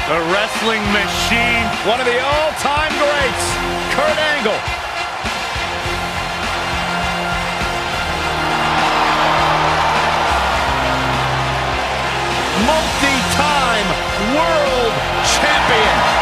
The wrestling machine. One of the all-time greats, Kurt Angle. Multi-time world champion.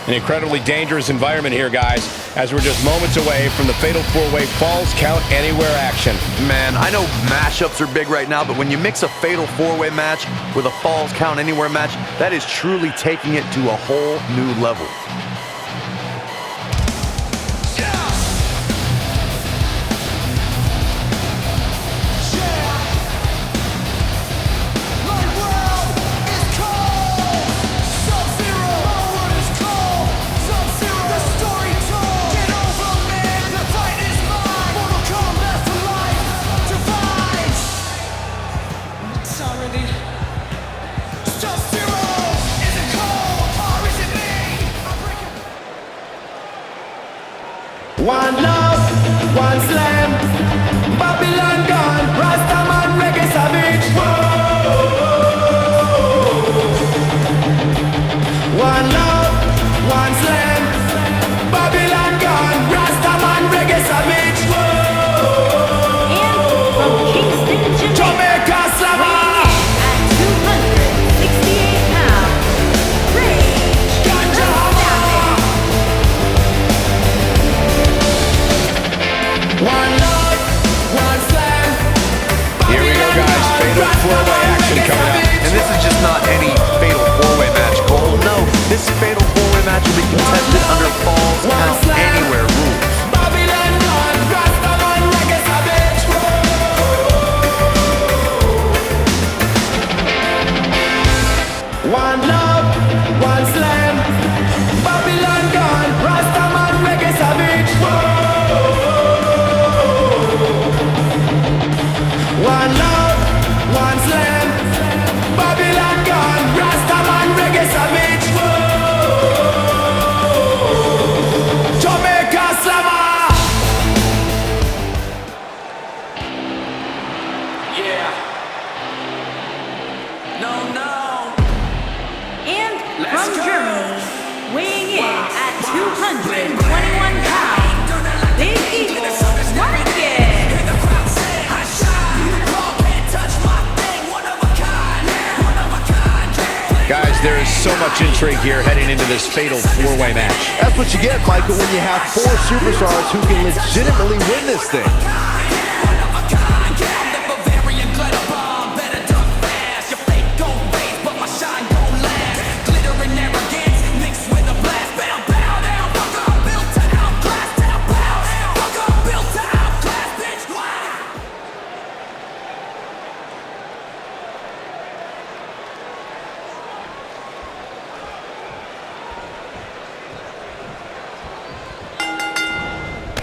An incredibly dangerous environment here, guys, as we're just moments away from the Fatal 4-Way Falls Count Anywhere action. Man, I know mashups are big right now, but when you mix a Fatal 4-Way match with a Falls Count Anywhere match, that is truly taking it to a whole new level. One love, one slam, Babylon gone, Rastaman, Reggae Savage. One love, one slam, Babylon gone, Rastaman, Reggae Savage. And from Kingston, Jamaica Slammer. At 268 pounds, Rage Ganja One love, one slam. Here we go, guys. Fatal 4-Way action coming up. And this is just not any Fatal 4-Way match, Cole. No, this Fatal 4-Way match will be contested under Falls Count Anywhere rules. Babylon gone, Rastaman, Reggae Savage. One love, one slam, Babylon gone, Rastaman, Reggae Savage. One love, one slam, Babylon gone, Rastaman, Reggae Savage. Jamaica Slammer. Yeah. No. And from Germany, weighing in at 221 pounds, Big Eagle, Market. Guys, there is so much intrigue here heading into this Fatal 4-Way match. That's what you get, Michael, when you have four superstars who can legitimately win this thing.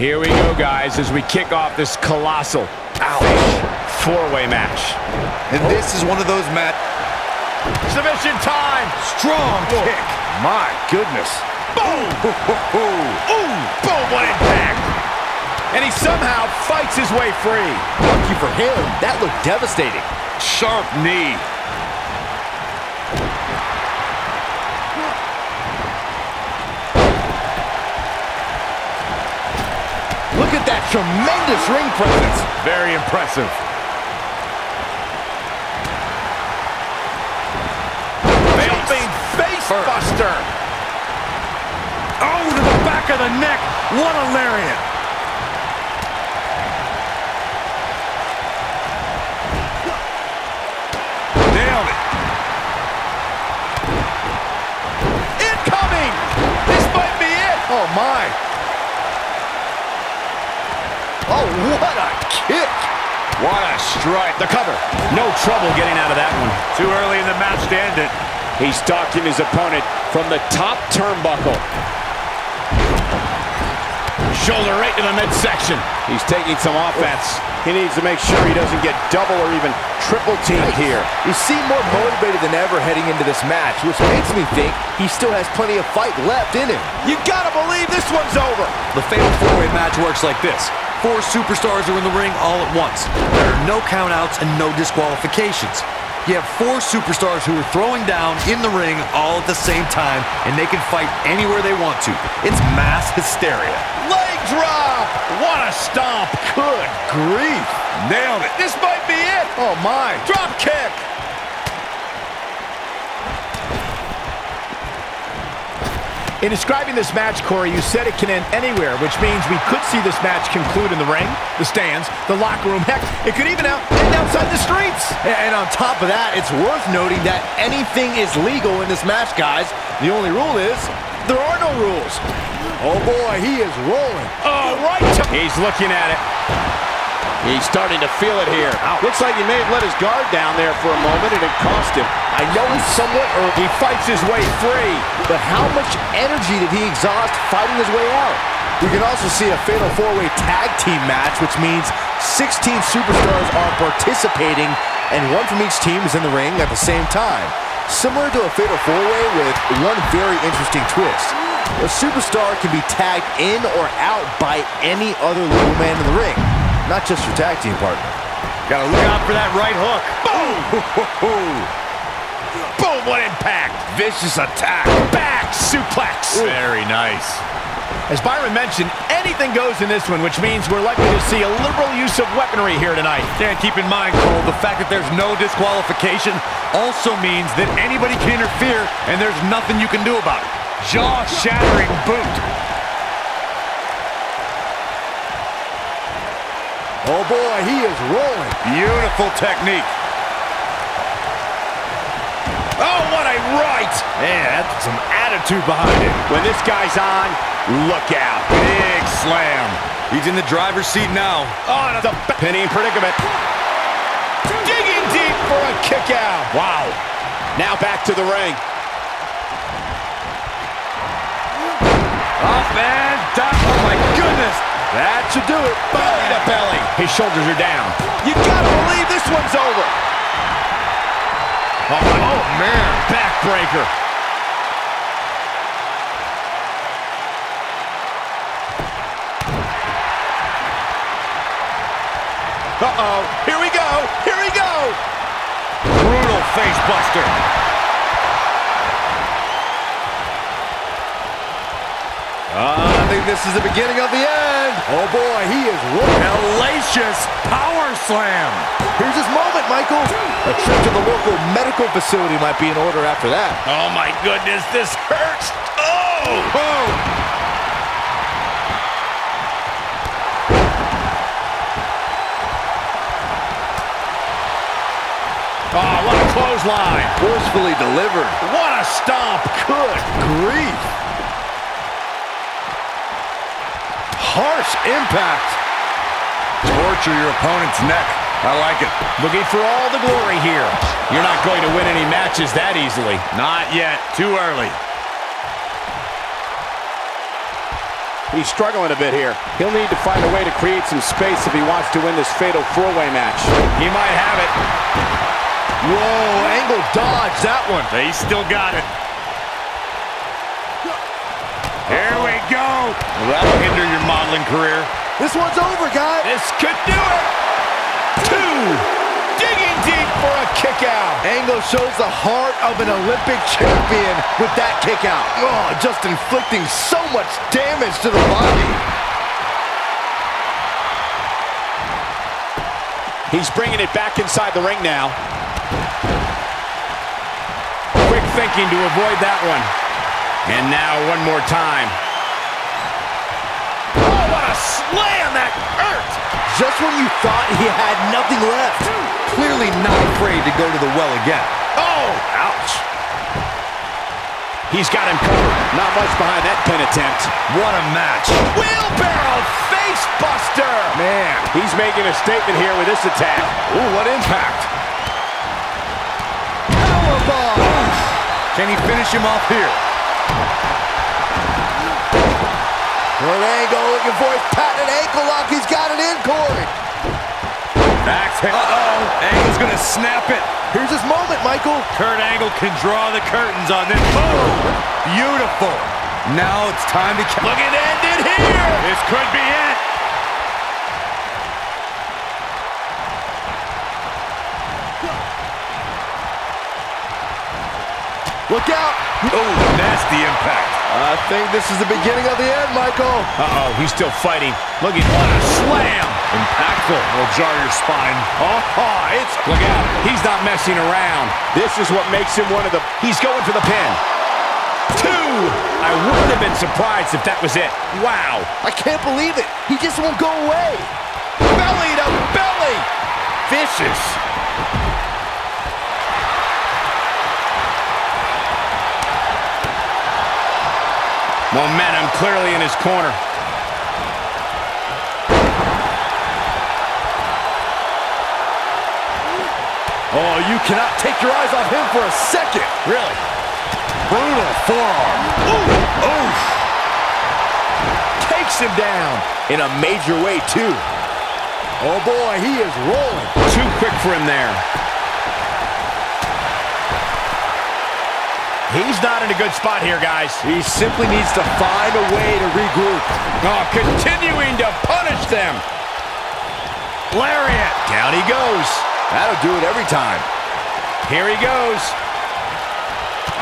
Here we go, guys, as we kick off this colossal four-way match. And this is one of those Submission time. Strong kick. My goodness. Boom. Ooh, boom, what impact. and he somehow fights his way free. Lucky for him, that looked devastating. Sharp knee. Look at that tremendous ring presence. Very impressive. Face buster. Oh, to the back of the neck. What a lariat. Nailed it. Incoming. This might be it. Oh, my. Oh, what a kick. What a strike. The cover. No trouble getting out of that one. Too early in the match to end it. He's stalking his opponent from the top turnbuckle. Shoulder right to the midsection. He's taking some offense. He needs to make sure he doesn't get double or even triple teamed here. You seem more motivated than ever heading into this match, which makes me think he still has plenty of fight left in him. You gotta believe this one's over. The fatal four-way match works like this. 4 superstars are in the ring all at once. There are no countouts and no disqualifications. You have 4 superstars who are throwing down in the ring all at the same time, and they can fight anywhere they want to. It's mass hysteria. Leg drop. What a stomp. Good grief. Nailed it. This might be it. Oh, my. Drop kick. In describing this match, Corey, you said it can end anywhere, which means we could see this match conclude in the ring, the stands, the locker room. Heck, it could even end outside the streets. And on top of that, it's worth noting that anything is legal in this match, guys. The only rule is there are no rules. Oh, boy, he is rolling. Oh, right. He's looking at it. He's starting to feel it here. Looks like he may have let his guard down there for a moment, and it cost him. I know he's somewhat early. He fights his way free. But how much energy did he exhaust fighting his way out? We can also see a fatal 4-way tag team match, which means 16 superstars are participating, and one from each team is in the ring at the same time. Similar to a fatal 4-way with one very interesting twist. A superstar can be tagged in or out by any other legal man in the ring, not just your tag team partner. Gotta look out for that right hook. Boom! Boom, what impact! Vicious attack. Back suplex! Very nice. As Byron mentioned, anything goes in this one, which means we're likely to see a liberal use of weaponry here tonight. And keep in mind, Cole, the fact that there's no disqualification also means that anybody can interfere, and there's nothing you can do about it. Jaw-shattering boot. Oh boy, he is rolling. Beautiful technique. Oh, what a right! Man, that's some attitude behind it. When this guy's on, look out. Big slam. He's in the driver's seat now. On the pinning predicament. Digging deep for a kick out. Wow. Now back to the ring. Up and down. Oh, my goodness. That should do it. Belly to belly. His shoulders are down. You gotta believe this one's over. Oh man. Backbreaker. Uh-oh. Here we go. Here we go. Brutal face buster. I think this is the beginning of the end. Oh boy, he is rolling. Hellacious power slam. Here's his moment, Michael. A trip to the local medical facility might be in order after that. Oh my goodness, this hurts. Oh! Oh. Oh, what a clothesline. Forcefully delivered. What a stomp. Good grief. Harsh impact. Torture your opponent's neck. I like it. Looking for all the glory here. You're not going to win any matches that easily. Not yet. Too early. He's struggling a bit here. He'll need to find a way to create some space if he wants to win this fatal 4-way match. He might have it. Whoa, angle dodge that one. They still got it. Here we go. That'll hinder your modeling career. This one's over, guys. This could do it. 2. Digging deep for a kick out. Angle shows the heart of an Olympic champion with that kick out. Oh, just inflicting so much damage to the body. He's bringing it back inside the ring now. Quick thinking to avoid that one. And now one more time. Oh, what a slam! That hurt! Just when you thought he had nothing left. Clearly not afraid to go to the well again. Oh! Ouch! He's got him covered. Not much behind that pin attempt. What a match. Wheelbarrow face buster! Man, he's making a statement here with this attack. Ooh, what impact! Powerbomb! Can he finish him off here? Kurt Angle looking for his patented ankle lock. He's got it in, Corey. Axe. Uh-oh. Angle's gonna snap it. Here's his moment, Michael. Kurt Angle can draw the curtains on this. Boom! Beautiful. Now it's time to... Looking to end it here! This could be it. Look out. Oh, nasty impact. I think this is the beginning of the end, Michael. Uh-oh, he's still fighting. Look at what a slam! Impactful. Will jar your spine. Oh, it's... Look out. He's not messing around. This is what makes him one of the... He's going for the pin. 2! I wouldn't have been surprised if that was it. Wow. I can't believe it. He just won't go away. Belly to belly. Vicious. Momentum clearly in his corner. Oh, you cannot take your eyes off him for a second. Really? Brutal forearm. Ooh. Oof. Takes him down. In a major way, too. Oh, boy, he is rolling. Too quick for him there. He's not in a good spot here, guys. He simply needs to find a way to regroup. Oh, continuing to punish them. Lariat. Down he goes. That'll do it every time. Here he goes.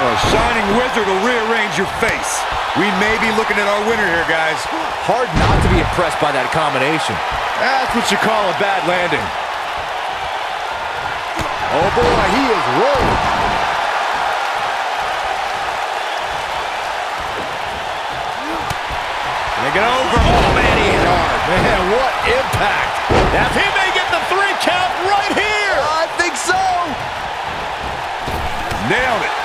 A shining wizard will rearrange your face. We may be looking at our winner here, guys. Hard not to be impressed by that combination. That's what you call a bad landing. Oh, boy, he is rolling. Make it over. Oh, man, he hit hard. Man, what impact. Now, he may get the 3 count right here. I think so. Nailed it.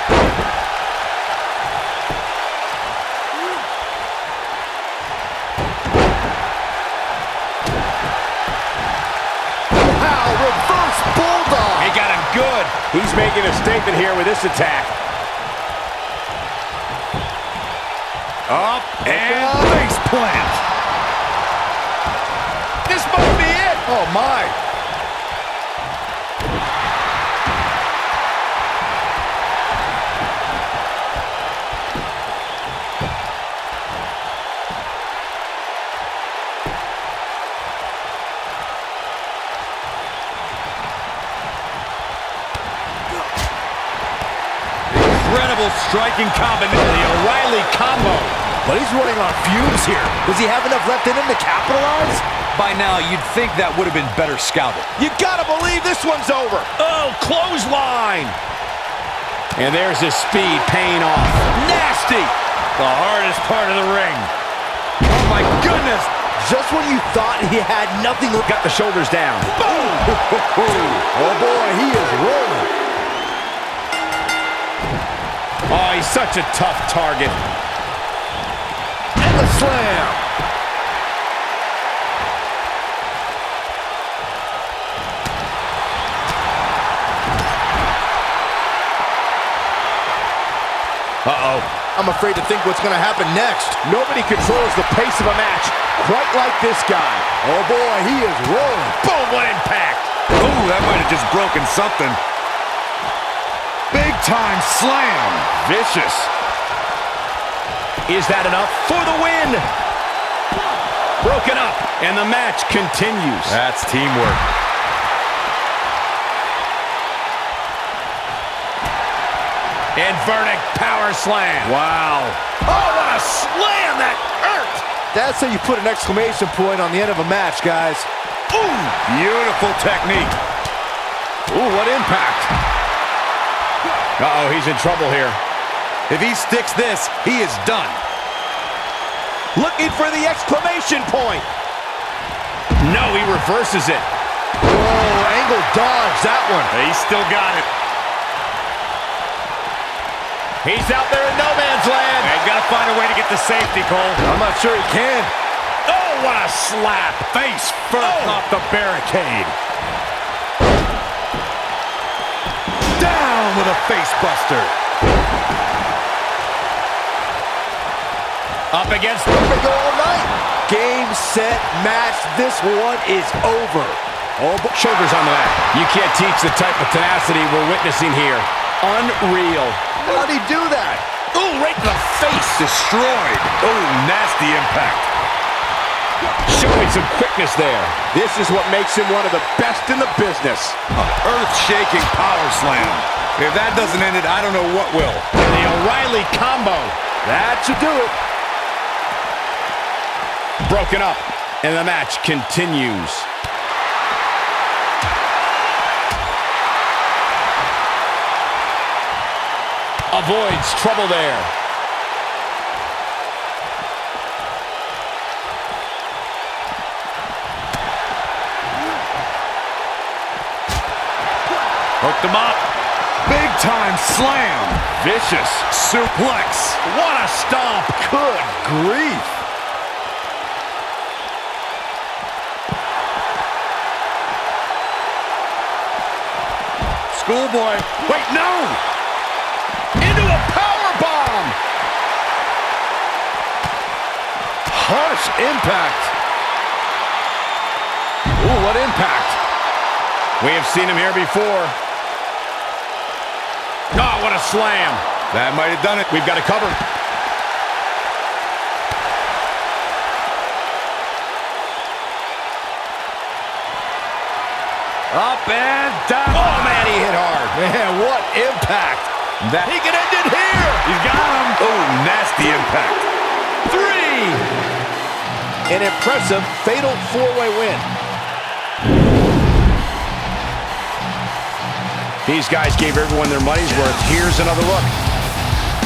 Wow, reverse bulldog. He got him good. He's making a statement here with this attack. Up and face plant. This might be it. Oh, my. Incredible striking combination. The O'Reilly combo. But he's running on fumes here. Does he have enough left in him to capitalize? By now, you'd think that would have been better scouted. You gotta believe this one's over. Oh, clothesline. And there's his speed paying off. Nasty. The hardest part of the ring. Oh, my goodness. Just when you thought he had nothing. Got the shoulders down. Boom! Oh, boy, he is rolling. Oh, he's such a tough target. And the slam. Uh-oh. I'm afraid to think what's going to happen next. Nobody controls the pace of a match quite like this guy. Oh, boy, he is rolling. Boom, what impact. Ooh, that might have just broken something. Big time slam. Vicious. Is that enough for the win? Broken up, and the match continues. That's teamwork. Inverted power slam. Wow. Oh, what a slam that hurt. That's how you put an exclamation point on the end of a match, guys. Ooh, Beautiful technique. ooh, what impact. Uh-oh, he's in trouble here. If he sticks this, he is done. Looking for the exclamation point. No, he reverses it. Oh, angle dodge, that one. He's still got it. He's out there in no man's land. He's got to find a way to get to safety, Cole. I'm not sure he can. Oh, what a slap. Face first off the barricade. Down with a face buster. Up against They go all night. Game, set, match. This one is over. oh, shoulders on the mat. You can't teach the type of tenacity we're witnessing here. Unreal. How'd he do that? Ooh, right to the face. Destroyed. Oh, nasty impact. Showing some quickness there. This is what makes him one of the best in the business. Earth-shaking power slam. If that doesn't end it, I don't know what will. And the O'Reilly combo. That should do it. Broken up, and the match continues. Avoids trouble there. Hooked him up. Big time slam. Vicious suplex. What a stomp. Good grief. Schoolboy. Wait, no! Into a power bomb. Harsh impact. Ooh, what impact. We have seen him here before. Oh, what a slam. That might have done it. We've got it covered. Up and down. Oh, man, he hit hard. Man, what impact. That he can end it here. He's got him. Oh, nasty impact. 3. An impressive fatal four-way win. These guys gave everyone their money's worth. Here's another look.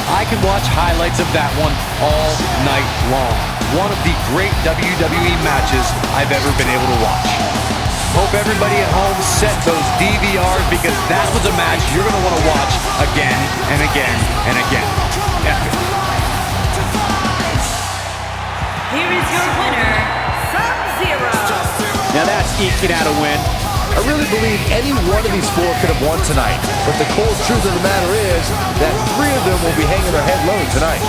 I could watch highlights of that one all night long. One of the great WWE matches I've ever been able to watch. Hope everybody at home set those DVRs because that was a match you're going to want to watch again and again and again. Epic. Here is your winner, Sub-Zero. Now that's eking out a win. I really believe any one of these four could have won tonight. But the cold truth of the matter is that 3 of them will be hanging their head low tonight.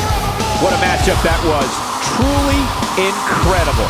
What a matchup that was. Truly incredible.